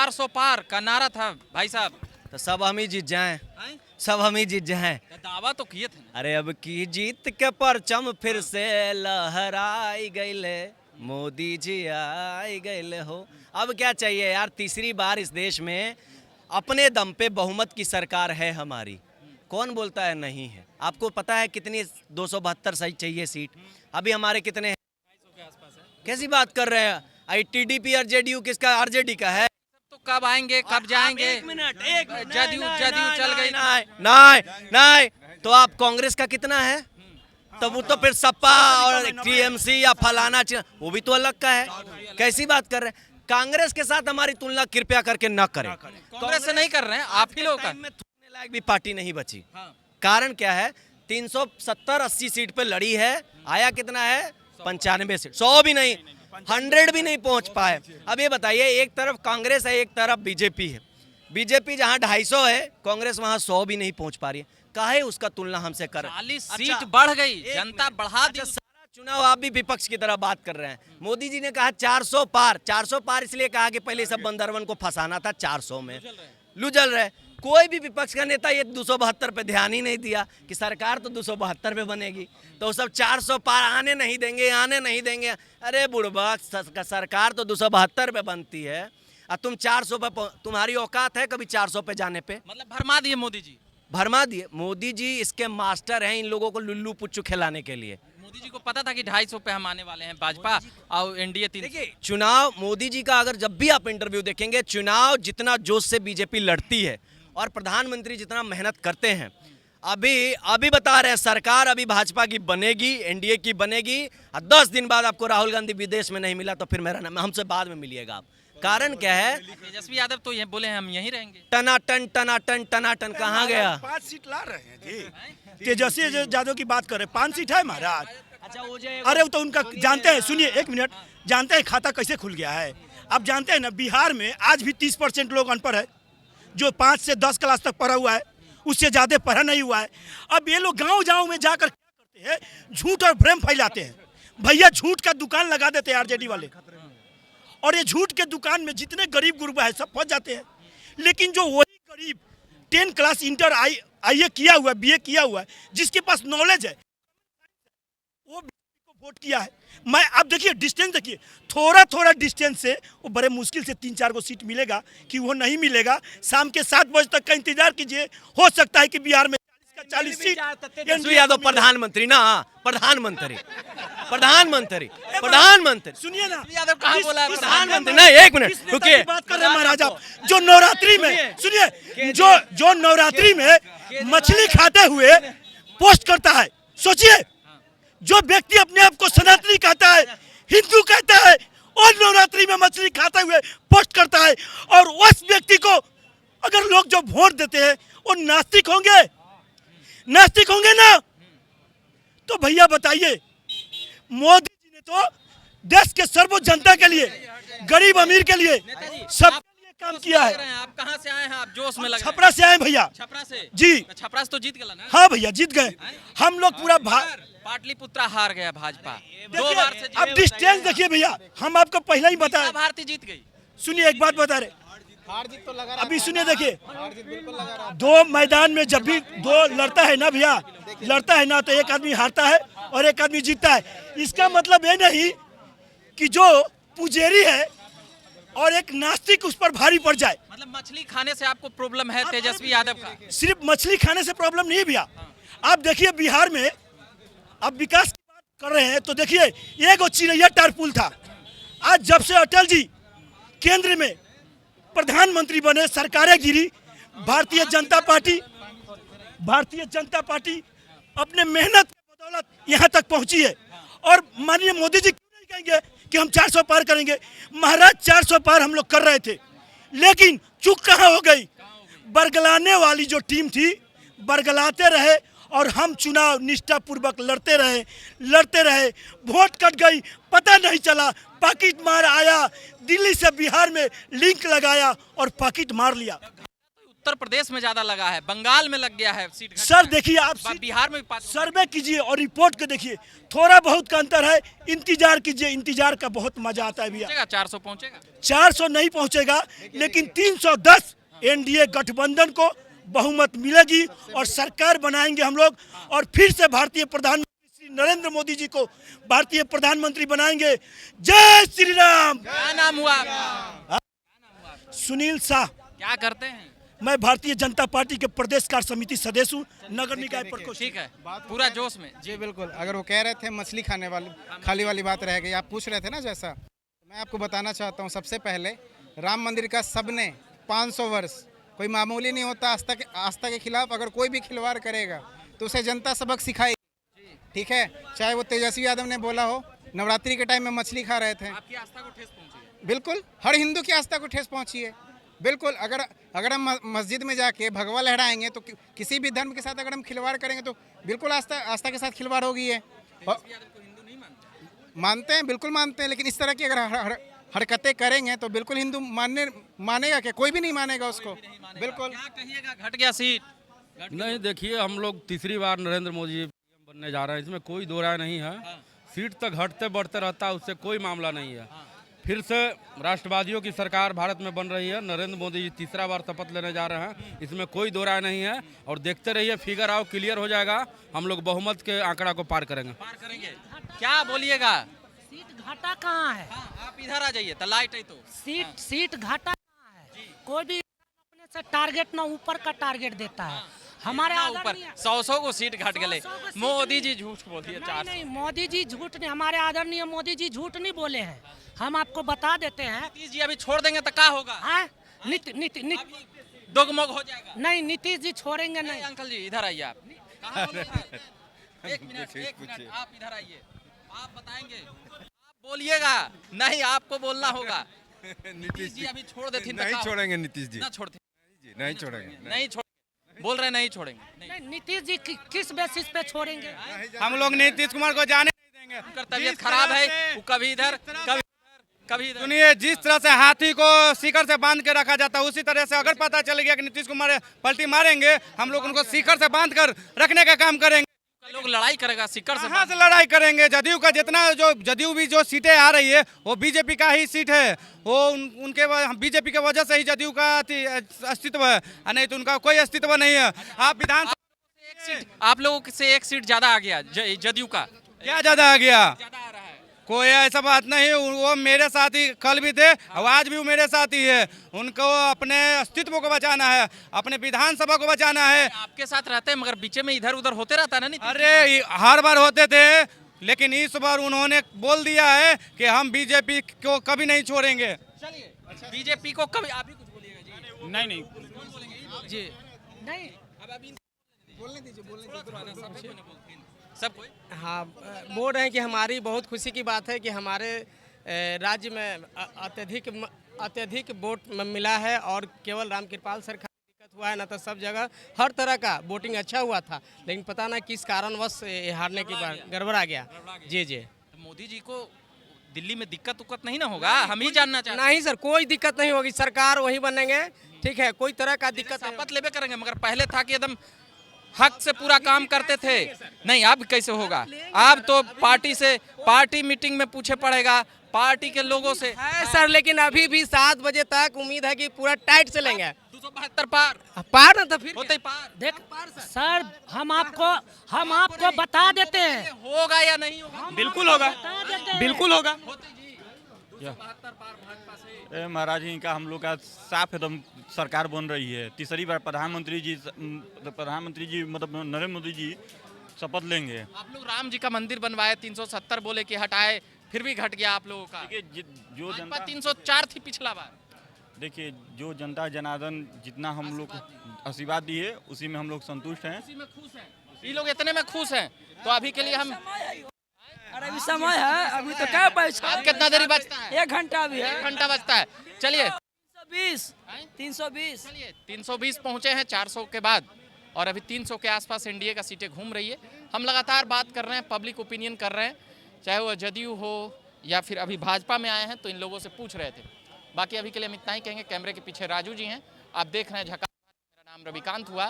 400 पार का नारा था भाई साहब। तो सब हम ही जीत जाएं, सब हम ही जीत जाएं। दावा तो किए थे ना। अरे अब की जीत के परचम फिर से लहराई गईले, मोदी जी आई गईले हो। अब क्या चाहिए यार, तीसरी बार इस देश में अपने दम पे बहुमत की सरकार है हमारी। कौन बोलता है नहीं है? आपको पता है कितनी 272 सही चाहिए सीट, अभी हमारे कितने हैं? कैसी बात कर रहे हैं? टीडीपी और जेडीयू किसका? आरजेडी का है। तो कब आएंगे, कब जाएंगे? एक मिनट जदयू चल गई। नहीं, तो आप कांग्रेस का कितना है? तो वो तो फिर सपा और टीएमसी या फलाना वो भी तो अलग का है। कैसी बात कर रहे हैं? कांग्रेस के साथ हमारी तुलना कृपया करके न करें। कांग्रेस से नहीं कर रहे हैं, आप ही लोग का। में थूकने लायक भी पार्टी नहीं बची। कारण क्या है? 370-80 सीट पे लड़ी है, आया कितना है? 95 सीट। 100 भी नहीं, 100 भी नहीं पहुंच पाए। अब ये बताइए, एक तरफ कांग्रेस है, एक तरफ बीजेपी है। बीजेपी जहां 250 है, कांग्रेस वहां 100 भी नहीं पहुंच पा रही है। काहे उसका तुलना हमसे कर? 40 सीट बढ़ गई, जनता बढ़ा दी। सारा चुनाव आप भी विपक्ष की तरह बात कर रहे हैं। मोदी जी ने कहा 400 पार। 400 पार इसलिए कहा कि पहले सब बंदरवन को फंसाना था 400 में। लुजल रहे। कोई भी विपक्ष का नेता ये 272 पे ध्यान ही नहीं दिया कि सरकार तो 272 पे बनेगी, तो सब 400 पार आने नहीं देंगे, आने नहीं देंगे। अरे बुड़बक, सरकार तो 272 पे बनती है और तुम 400 पे, तुम्हारी औकात है कभी 400 पे जाने पे? मतलब भरमा दिए मोदी जी। भरमा दिए मोदी जी। इसके मास्टर हैं इन लोगों को लुल्लू पुच्चू खिलाने के लिए। मोदी जी को पता था कि 250 पे हम आने वाले हैं, भाजपा और एनडीए 300। देखिए, चुनाव मोदी जी का अगर जब भी आप इंटरव्यू देखेंगे, चुनाव जितना जोश से बीजेपी लड़ती है और प्रधानमंत्री जितना मेहनत करते हैं, अभी बता रहे हैं सरकार अभी भाजपा की बनेगी, एनडीए की बनेगी। और 10 दिन बाद आपको राहुल गांधी विदेश में नहीं मिला तो फिर मेरा नाम, हमसे बाद में मिलिएगा आप। कारण क्या है? तेजस्वी यादव तो ये बोले हैं हम यहीं रहेंगे। टनाटन टनाटन टनाटन कहाँ गया? 5 सीट ला रहे हैं जी। तेजस्वी यादव की बात कर रहे हैं, 5 सीट है महाराज। अच्छा, वो जो अरे वो तो उनका जानते हैं, सुनिए 1 मिनट, जानते हैं खाता कैसे खुल गया है? आप जानते हैं ना, बिहार में आज भी 30% लोग अनपढ़ है, जो 5 से 10 क्लास तक पढ़ा हुआ है, उससे ज़्यादा पढ़ा नहीं हुआ है। अब ये लोग गांव-गांव में जाकर क्या करते हैं? झूठ और भ्रम फैलाते हैं। भैया झूठ का दुकान लगा देते हैं आरजेडी वाले, और ये झूठ के दुकान में जितने गरीब गुरबा है सब फंस जाते हैं। लेकिन जो वही गरीब 10 क्लास इंटर आईए किया हुआ है, बीए किया हुआ है, जिसके पास नॉलेज है, वो को वोट किया है। मैं आप देखिए डिस्टेंस देखिए, थोड़ा डिस्टेंस से वो बड़े मुश्किल से 3-4 को सीट मिलेगा कि वो नहीं मिलेगा। शाम के 7 बजे तक का इंतजार कीजिए, हो सकता है कि बिहार में 40 सीट। तेजस्वी यादव प्रधानमंत्री ना, प्रधानमंत्री सुनिए ना, यादव कहाँ बोला है? प्रधानमंत्री नहीं, एक मिनट रुकिए। बात कर रहे हैं महाराज आप। जो नवरात्रि में, सुनिए, जो नवरात्रि में मछली खाते हुए पोस्ट करता है, सोचिए, जो व्यक्ति अपने आप को सनातनी कहता है, हिंदू कहता है, और नवरात्रि में मछली खाते हुए पोस्ट करता है, और उस व्यक्ति को अगर लोग जो वोट देते हैं वो नास्तिक होंगे ना? तो भैया बताइए, मोदी जी ने तो देश के सर्व जनता के लिए, गरीब अमीर के लिए, सबके लिए काम किया है। आप कहाँ से आए हैं? आप जोश में लग रहे हैं। छपरा से आए भैया। छपरा से जी। छपरा से तो जीत गया ना? हाँ भैया, जीत गए हम लोग पूरा। पाटलिपुत्रा हार गया भाजपा 2 बार से। अब डिस्टेंस देखिए भैया, हम आपको पहले ही बताए। भारतीय जीत गई। सुनिए, एक बात बता रहे, अभी सुनिए, देखिए, 2 मैदान में जब भी 2 लड़ता है ना भैया, लड़ता है ना, तो एक आदमी हारता है और एक आदमी जीतता है। इसका मतलब ये नहीं कि जो पुजेरी है और एक नास्तिक उस पर भारी पड़ जाए। मतलब मछली खाने से आपको प्रॉब्लम है तेजस्वी यादव का? सिर्फ मछली खाने से प्रॉब्लम नहीं भैया। आप देखिए बिहार में, अब विकास की बात कर रहे हैं तो देखिए, एक चिड़ैया टार पुल था। आज जब से अटल जी केंद्र में प्रधानमंत्री बने, सरकारें गिरी, भारतीय जनता पार्टी अपने मेहनत की बदौलत यहाँ तक पहुँची है। और माननीय मोदी जी क्यों नहीं कहेंगे कि हम 400 पार करेंगे? महाराज 400 पार हम लोग कर रहे थे, लेकिन चूक कहाँ हो गई? बरगलाने वाली जो टीम थी, बरगलाते रहे, और हम चुनाव निष्ठापूर्वक लड़ते रहे, वोट कट गई, पता नहीं चला, पाकिट मार आया, दिल्ली से बिहार में लिंक लगाया और पाकिट मार लिया। उत्तर प्रदेश में ज्यादा लगा है, बंगाल में लग गया है सीट घटना सर है। देखिए आप बिहार में भी सर्वे कीजिए और रिपोर्ट को देखिए, थोड़ा बहुत का अंतर है। इंतजार कीजिए, इंतजार का बहुत मजा आता है भैया। 400 पहुंचेगा। 400 नहीं पहुंचेगा, लेकिन 310 एनडीए गठबंधन को बहुमत मिलेगी और सरकार बनाएंगे हम लोग, और फिर से भारतीय प्रधानमंत्री श्री नरेंद्र मोदी जी को भारतीय प्रधानमंत्री बनाएंगे। जय श्री राम। क्या नाम हुआ? सुनील शाह। क्या करते हैं? मैं भारतीय जनता पार्टी के प्रदेश कार्य समिति सदस्य हूँ, नगर निकाय प्रकोष्ठ। ठीक है, पूरा जोश में। जी बिल्कुल। अगर वो कह रहे थे मछली खाली वाली बात रह गई, आप पूछ रहे थे ना जैसा, तो मैं आपको बताना चाहता हूँ। सबसे पहले राम मंदिर का सबने 500 वर्ष कोई मामूली नहीं होता। आस्था के खिलाफ अगर कोई भी खिलवाड़ करेगा तो उसे जनता सबक सिखाएगी, ठीक है। चाहे वो तेजस्वी यादव ने बोला हो नवरात्रि के टाइम में मछली खा रहे थे। आपकी आस्था को ठेस पहुंची है। बिल्कुल, हर हिंदू की आस्था को ठेस पहुंची है। बिल्कुल, अगर हम मस्जिद में जाके भगवा लहराएंगे तो किसी भी धर्म के साथ अगर हम खिलवाड़ करेंगे तो बिल्कुल आस्था के साथ खिलवाड़ होगी है। मानते हैं, बिल्कुल मानते हैं, लेकिन इस तरह की अगर हरकतें करेंगे तो बिल्कुल हिंदू मानेगा क्या? कोई भी नहीं मानेगा उसको। बिल्कुल। क्या कहिएगा, घट गया सीट? नहीं, देखिए हम लोग तीसरी बार नरेंद्र मोदी जी बनने जा रहे हैं, इसमें कोई दो राय नहीं है। सीट तक घटते बढ़ते रहता है, उससे कोई मामला नहीं है। फिर से राष्ट्रवादियों की सरकार भारत में बन रही है। नरेंद्र मोदी जी तीसरा बार शपथ लेने जा रहे हैं, इसमें कोई दो राय नहीं है। और देखते रहिए, फिगर आओ क्लियर हो जाएगा, हम लोग बहुमत के आंकड़ा को पार करेंगे। क्या बोलिएगा? सीट घाटा कहाँ है? आप इधर आ जाइए, तो लाइट है तो। सीट घाटा कहाँ है? कोई भी अपने से टारगेट ना ऊपर का टारगेट देता है। हमारे ऊपर 100 को सीट घट गए। मोदी जी झूठ बोल दिए। नहीं, मोदी जी झूठ नहीं, हमारे आदरणीय मोदी जी झूठ नहीं बोले हैं। हम आपको बता देते हैं। नीतीश जी अभी छोड़ देंगे तो क्या होगा? दोगमोग हो जाएगा। नहीं, नीतीश जी छोड़ेंगे नहीं। अंकल जी इधर आइए आप। एक मिनट आप इधर आइए, आप बताएंगे, आप बोलिएगा। नहीं, आपको बोलना होगा। नीतीश जी अभी छोड़ देते नहीं छोड़ेंगे, नीतीश जी ना छोड़ते नहीं छोड़ेंगे, नहीं छोड़ बोल रहे नहीं छोड़ेंगे। नहीं, नीतीश जी किस बेसिस पे छोड़ेंगे? हम लोग नीतीश कुमार को जाने नहीं देंगे। उनका तबीयत खराब है, वो कभी इधर कभी इधर। सुनिए, जिस तरह से हाथी को सीकर से बांध के रखा जाता है, उसी तरह से अगर पता चल गया कि नीतीश कुमार पलटी मारेंगे, हम लोग उनको सीकर से बांध कर रखने का काम करेंगे। लोग लड़ाई करेगा सीकर से। कहाँ से लड़ाई करेंगे? जदयू का जितना जदयू भी जो सीटें आ रही है वो बीजेपी का ही सीट है। वो उनके बीजेपी के वजह से ही जदयू का अस्तित्व है, नहीं तो उनका कोई अस्तित्व नहीं है। आप विधान आप लोगों से एक सीट ज्यादा आ गया जदयू का। क्या ज्यादा आ गया? ज्यादा आ रहा है। कोई ऐसा बात नहीं। वो मेरे साथ ही कल भी थे और आज भी वो मेरे साथ ही है। उनको अपने अस्तित्व को बचाना है, अपने विधानसभा को बचाना है। आपके साथ रहते हैं, मगर बीच में इधर उधर होते रहता है ना। अरे हर बार होते थे, लेकिन इस बार उन्होंने बोल दिया है कि हम बीजेपी को कभी नहीं छोड़ेंगे। चलिए, बीजेपी को कभी आप भी कुछ बोलिएगा जी। नहीं कौन बोलेंगे जी? नहीं, अब अभी बोलने दीजिए। सब कोई हाँ, बोल रहे हैं कि हमारी बहुत खुशी की बात है कि हमारे राज्य में अत्यधिक वोट मिला है, और केवल रामकृपाल सर का दिक्कत हुआ है, ना तो सब जगह हर तरह का वोटिंग अच्छा हुआ था, लेकिन पता ना किस कारणवश हारने की बात गड़बड़ा गया। जी मोदी जी को दिल्ली में दिक्कत उक्कत नहीं ना होगा? हम ही जानना चाहते हैं। नहीं सर, कोई दिक्कत नहीं होगी, सरकार वही बनेंगे, ठीक है, कोई तरह का दिक्कत नहीं। शपथ लेवे करेंगे, मगर पहले था कि एकदम हक से पूरा काम करते थे। नहीं, अब कैसे होगा? अब तो पार्टी मीटिंग में पूछे पड़ेगा, पार्टी के लोगों से है सर, लेकिन अभी भी 7 बजे तक उम्मीद है कि पूरा टाइट चलेंगे। 272 पार ना तो फिर होते पार। देख सर, हम आपको बता देते हैं। होगा या नहीं होगा? बिल्कुल होगा, बता देते हैं। बिल्कुल होगा। 272 पार भाजपा से। महाराज जी, इनका हम लोग का साफ एकदम सरकार बन रही है। तीसरी बार प्रधानमंत्री जी मतलब नरेंद्र मोदी जी शपथ लेंगे। आप लोग राम जी का मंदिर बनवाए, 370 बोले कि हटाए, फिर भी घट गया आप लोगों का। जो जनता 304 थी पिछला बार। देखिए, जो जनता जनार्दन जितना हम लोग आशीर्वाद दिए, उसी में हम लोग संतुष्ट हैं, उसी में खुश हैं। ये लोग इतने में खुश हैं, तो अभी के लिए हम अरे अभी समय है, अभी तो क्या पैसा। कितना देरी बचता है? 1 घंटा भी है। 1 घंटा बचता है। चलिए 320 चलिए 320 पहुंचे हैं 400 के बाद, और अभी 300 के आसपास एनडीए का सीटें घूम रही है। हम लगातार बात कर रहे हैं, पब्लिक ओपिनियन कर रहे हैं, चाहे वो जदयू हो या फिर अभी भाजपा में आए हैं, तो इन लोगों से पूछ रहे थे। बाकी अभी के लिए हम इतना ही कहेंगे। कैमरे के पीछे राजू जी हैं, आप देख रहे हैं झकास। नाम रविकांत हुआ।